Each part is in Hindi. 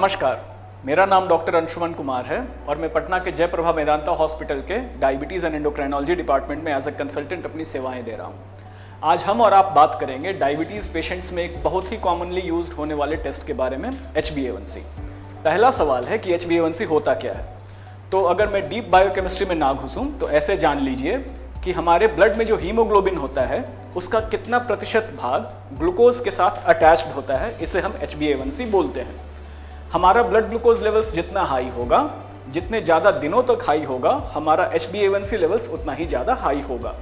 नमस्कार, मेरा नाम डॉक्टर अंशुमन कुमार है और मैं पटना के जयप्रभा मेदांता हॉस्पिटल के डायबिटीज़ एंड एंडोक्राइनोलॉजी डिपार्टमेंट में एज ए कंसल्टेंट अपनी सेवाएं दे रहा हूं। आज हम और आप बात करेंगे डायबिटीज़ पेशेंट्स में एक बहुत ही कॉमनली यूज्ड होने वाले टेस्ट के बारे में, HbA1c। पहला सवाल है कि HbA1c होता क्या है। तो अगर मैं डीप बायोकेमिस्ट्री में ना घुसूं तो ऐसे जान लीजिए कि हमारे ब्लड में जो हीमोग्लोबिन होता है उसका कितना प्रतिशत भाग ग्लूकोज के साथ अटैच्ड होता है, इसे हम HbA1c बोलते हैं। हमारा ब्लड ग्लूकोज लेवल्स जितना हाई होगा, जितने ज़्यादा दिनों तक हाई होगा, हमारा HbA1c लेवल्स उतना ही ज़्यादा हाई होगा।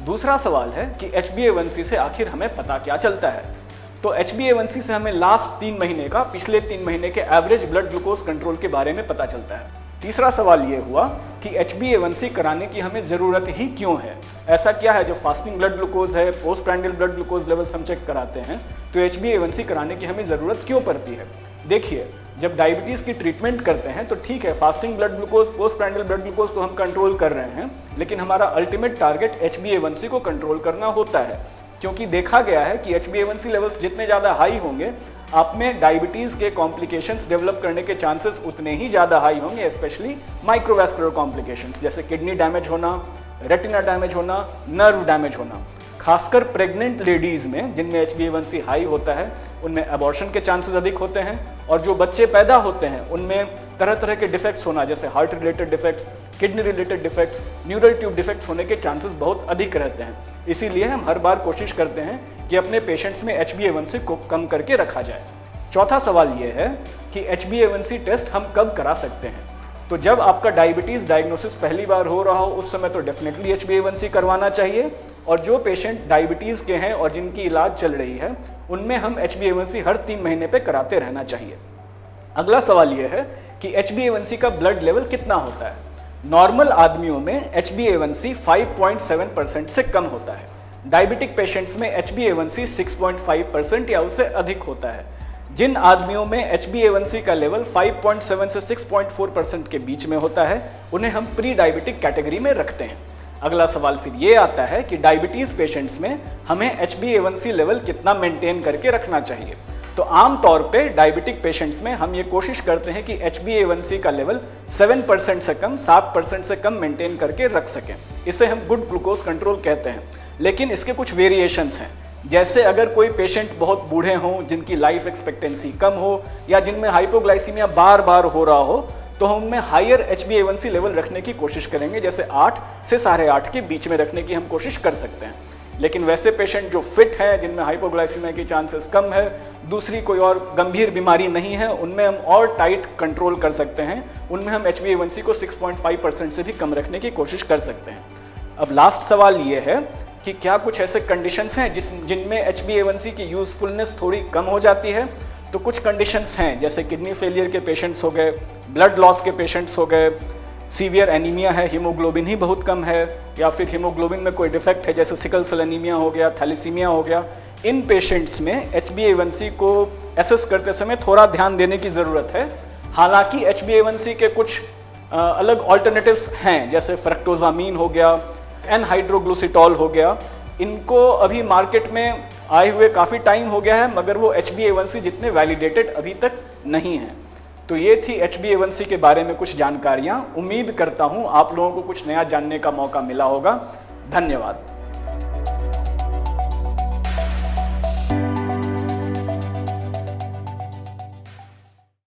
दूसरा सवाल है कि HbA1c से आखिर हमें पता क्या चलता है। तो HbA1c से हमें लास्ट 3 महीने का, पिछले 3 महीने के एवरेज ब्लड ग्लूकोज कंट्रोल के बारे में पता चलता है। तीसरा सवाल ये हुआ कि HbA1c कराने की हमें ज़रूरत ही क्यों है। ऐसा क्या है जो फास्टिंग ब्लड ग्लूकोज है, post prandial blood glucose levels हम चेक कराते हैं, तो HbA1c कराने की हमें ज़रूरत क्यों पड़ती है। देखिए, जब डायबिटीज़ की ट्रीटमेंट करते हैं तो ठीक है, fasting blood glucose, post prandial blood glucose तो हम कंट्रोल कर रहे हैं, लेकिन हमारा अल्टीमेट टारगेट HbA1c को कंट्रोल करना होता है, क्योंकि देखा गया है कि HbA1c लेवल्स जितने ज़्यादा हाई होंगे, आप में डायबिटीज़ के कॉम्प्लिकेशंस डेवलप करने के चांसेस उतने ही ज़्यादा हाई होंगे, स्पेशली माइक्रोवैस्कुलर कॉम्प्लिकेशंस जैसे किडनी डैमेज होना, रेटिना डैमेज होना, नर्व डैमेज होना। खासकर प्रेग्नेंट लेडीज़ में जिनमें HbA1c हाई होता है, उनमें अबॉर्शन के चांसेस अधिक होते हैं, और जो बच्चे पैदा होते हैं उनमें तरह तरह के डिफेक्ट्स होना, जैसे heart related defects, kidney related defects, neural tube defects होने के चांसेस बहुत अधिक रहते हैं। इसीलिए हम हर बार कोशिश करते हैं कि अपने पेशेंट्स में HbA1c को कम करके रखा जाए। चौथा सवाल ये है कि HbA1c टेस्ट हम कब करा सकते हैं। तो जब आपका डायबिटीज़ डायग्नोसिस पहली बार हो रहा हो, उस समय तो डेफिनेटली HbA1c करवाना चाहिए, और जो पेशेंट डायबिटीज़ के हैं और जिनकी इलाज चल रही है, उनमें हम HbA1c हर 3 महीने पे कराते रहना चाहिए। अगला सवाल यह है कि HbA1c का ब्लड लेवल कितना होता है। नॉर्मल आदमियों में HbA1c 5.7% से कम होता है। डायबिटिक पेशेंट्स में HbA1c 6.5% या उससे अधिक होता है। जिन आदमियों में HbA1c का लेवल 5.7 से 6.4% के बीच में होता है, उन्हें हम प्री डायबिटिक कैटेगरी में रखते हैं। अगला सवाल फिर ये आता है कि डायबिटीज़ पेशेंट्स में हमें HbA1c लेवल कितना मेंटेन करके रखना चाहिए। तो आम तौर पे डायबिटिक पेशेंट्स में हम ये कोशिश करते हैं कि HbA1c का लेवल 7% से कम, 7% से कम मेंटेन करके रख सकें। इसे हम गुड ग्लूकोज कंट्रोल कहते हैं। लेकिन इसके कुछ वेरिएशंस हैं, जैसे अगर कोई पेशेंट बहुत बूढ़े हों, जिनकी लाइफ एक्सपेक्टेंसी कम हो, या जिनमें हाइपोग्लाइसीमिया बार बार हो रहा हो, तो हम उनमें हायर HbA1c लेवल रखने की कोशिश करेंगे, जैसे 8 से 8.5 के बीच में रखने की हम कोशिश कर सकते हैं। लेकिन वैसे पेशेंट जो फिट हैं, जिनमें हाइपोग्लाइसीमिया की चांसेस कम है, दूसरी कोई और गंभीर बीमारी नहीं है, उनमें हम और टाइट कंट्रोल कर सकते हैं। उनमें हम HbA1c को 6.5% से भी कम रखने की कोशिश कर सकते हैं। अब लास्ट सवाल ये है कि क्या कुछ ऐसे कंडीशंस हैं जिनमें HbA1c की यूजफुलनेस थोड़ी कम हो जाती है। तो कुछ कंडीशंस हैं, जैसे किडनी फेलियर के पेशेंट्स हो गए, ब्लड लॉस के पेशेंट्स हो गए, सीवियर एनीमिया है, हीमोग्लोबिन ही बहुत कम है, या फिर हीमोग्लोबिन में कोई डिफेक्ट है जैसे सिकल सेल एनीमिया हो गया, थैलेसीमिया हो गया। इन पेशेंट्स में HbA1c को एसेस करते समय थोड़ा ध्यान देने की ज़रूरत है। हालांकि HbA1c के कुछ अलग ऑल्टरनेटिव्स हैं, जैसे फ्रक्टोजामीन हो गया, एनहाइड्रोग्लूसिटॉल हो गया। इनको अभी मार्केट में आए हुए काफ़ी टाइम हो गया है, मगर वो HbA1c जितने वैलिडेटेड अभी तक नहीं हैं। तो ये थी HbA1c के बारे में कुछ जानकारियाँ। उम्मीद करता हूँ आप लोगों को कुछ नया जानने का मौका मिला होगा। धन्यवाद।